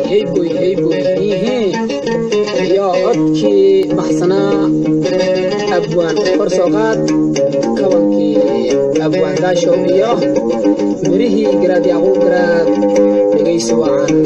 hey boy يا أبكي بحسنا أبوان فرسوقات كوانكي أبوان داشو بياه مريهي قراد يعقو قراد لغيسوا عن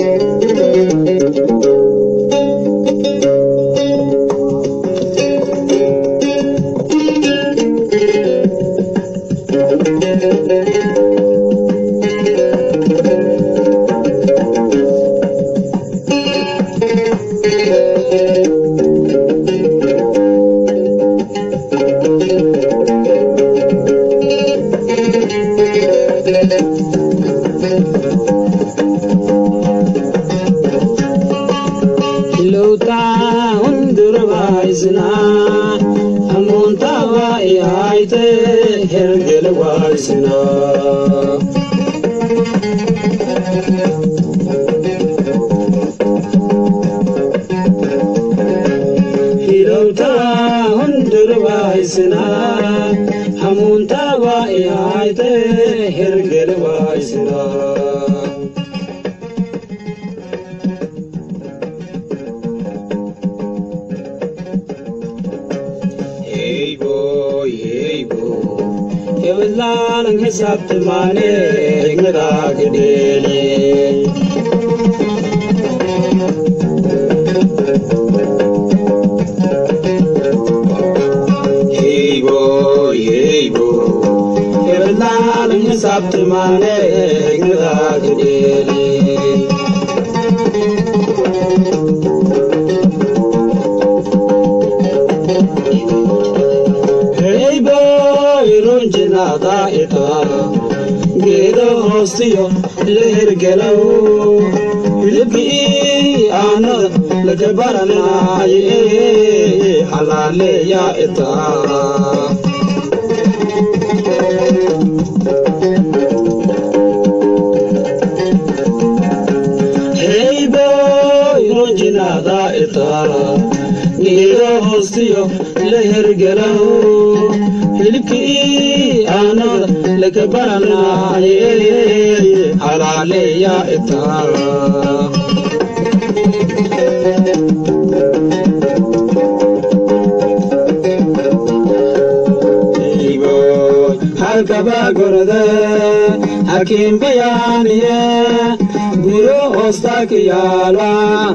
حكيم بيانية برو أستاك يالا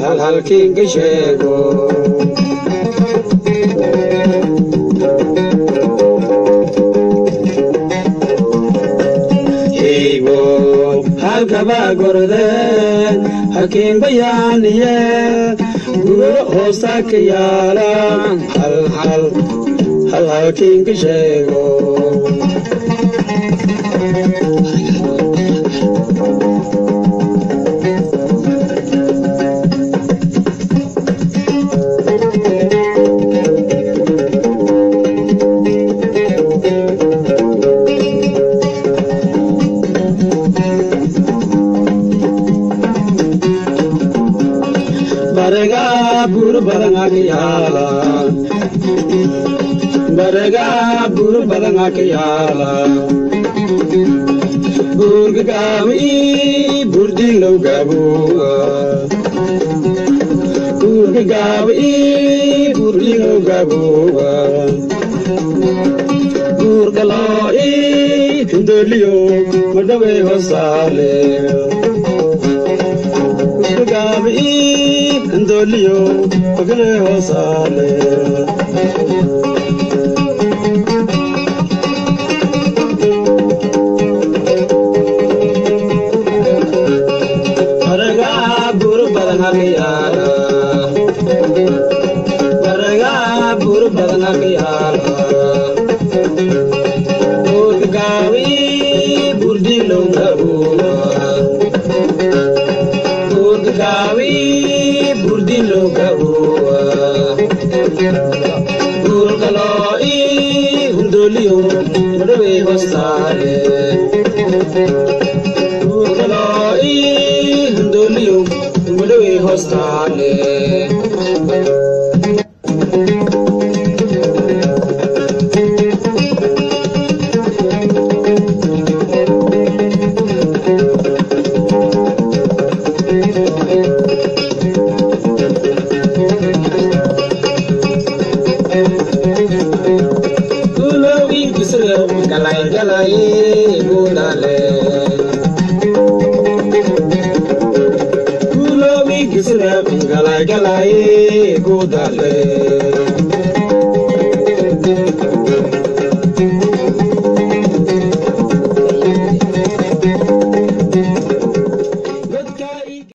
هل كينج شيكو هيبو هل كبا قردين حكيم بيانية برو أستاك يالا هل كينج شيكو Barega bur badanga kiyala burg gawi burding lo gabuwa burg gawi burding lo gabuwa burg loi kindoliyo madawe hosale burg gawi kindoliyo pagale hosale Kulowi kisre galay galay gudale